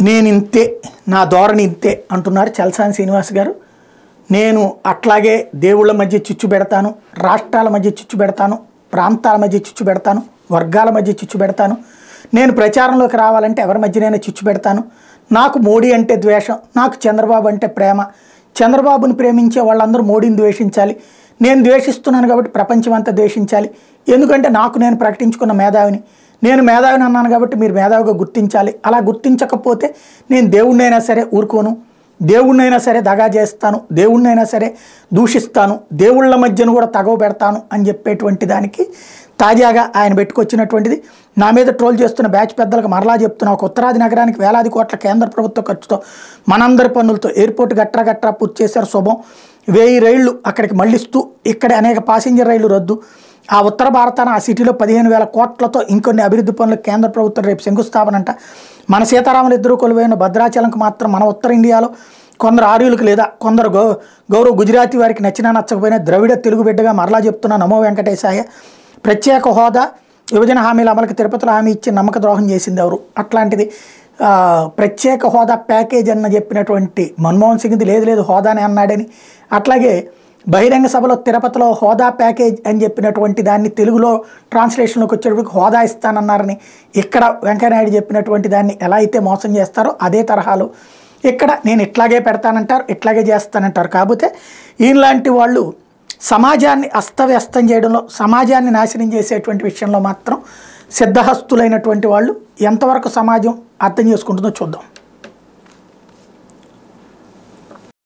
నేను ఇంతే, నా ధోరణి ఇంతే అంటున్నారు చలసాని శ్రీనివాస్ గారు. నేను అట్లాగే దేవుళ్ళ మధ్య చిచ్చు పెడతాను, రాష్ట్రాల మధ్య చిచ్చు పెడతాను, ప్రాంతాల మధ్య చిచ్చు పెడతాను, వర్గాల మధ్య చిచ్చు పెడతాను. నేను ప్రచారంలోకి రావాలంటే ఎవరి మధ్యనైనా చిచ్చు పెడతాను. నాకు మోడీ అంటే ద్వేషం, నాకు చంద్రబాబు అంటే ప్రేమ. చంద్రబాబుని ప్రేమించే వాళ్ళందరూ మోడీని ద్వేషించాలి. నేను ద్వేషిస్తున్నాను కాబట్టి ప్రపంచం అంతా ద్వేషించాలి. ఎందుకంటే నేను ప్రకటించుకున్న మేధావిని, నేను మేధావిని అన్నాను కాబట్టి మీరు మేధావిగా గుర్తించాలి. అలా గుర్తించకపోతే నేను దేవుణ్ణైనా సరే ఊరుకోను, దేవుణ్ణైనా సరే దగా చేస్తాను, దేవుణ్ణైనా సరే దూషిస్తాను, దేవుళ్ళ మధ్యను కూడా తగవ పెడతాను అని చెప్పేటువంటి దానికి తాజాగా ఆయన పెట్టుకొచ్చినటువంటిది. నా మీద ట్రోల్ చేస్తున్న బ్యాచ్ పెద్దలకు మరలా చెప్తున్నా, ఒక ఉత్తరాది నగరానికి వేలాది కోట్ల కేంద్ర ప్రభుత్వ ఖర్చుతో మనందరి పన్నులతో ఎయిర్పోర్ట్ గట్రా పూర్తి చేశారు శుభం. 1000 రైళ్లు అక్కడికి మళ్ళిస్తూ ఇక్కడ అనేక ప్యాసింజర్ రైళ్లు రద్దు. ఆ ఉత్తర భారతాన ఆ సిటీలో 15,000 కోట్లతో ఇంకొన్ని అభివృద్ధి పనులకు కేంద్ర ప్రభుత్వం రేపు శంకుస్థాపన అంట. మన సీతారాములు ఇద్దరు కొలువైన భద్రాచలంకు మాత్రం మన ఉత్తర ఇండియాలో కొందరు ఆర్యులకు లేదా కొందరు గౌరవ గుజరాతీ వారికి నచ్చినా నచ్చకపోయినా ద్రవిడ తెలుగు బిడ్డగా మరలా చెప్తున్నా నమో వెంకటేశాయ. ప్రత్యేక హోదా విభజన హామీల అమలుకి తిరుపతిలో హామీ ఇచ్చి నమ్మక ద్రోహం చేసింది ఎవరు? అట్లాంటిది ప్రత్యేక హోదా ప్యాకేజ్ అన్న చెప్పినటువంటి మన్మోహన్ సింగ్ది లేదు హోదానే అన్నాడని, అట్లాగే బహిరంగ సభలో తిరుపతిలో హోదా ప్యాకేజ్ అని చెప్పినటువంటి దాన్ని తెలుగులో ట్రాన్స్లేషన్లోకి వచ్చేటప్పటికి హోదా ఇస్తానన్నారని ఇక్కడ వెంకయ్యనాయుడు చెప్పినటువంటి దాన్ని ఎలా అయితే మోసం చేస్తారో అదే తరహాలో ఇక్కడ నేను ఇట్లాగే పెడతానంటారు, ఇట్లాగే చేస్తానంటారు. కాకపోతే ఈయనలాంటి వాళ్ళు సమాజాన్ని అస్తవ్యస్తం చేయడంలో, సమాజాన్ని నాశనం చేసేటువంటి విషయంలో మాత్రం సిద్ధహస్తులైనటువంటి వాళ్ళు ఎంతవరకు సమాజం అర్థం చేసుకుంటుందో చూద్దాం.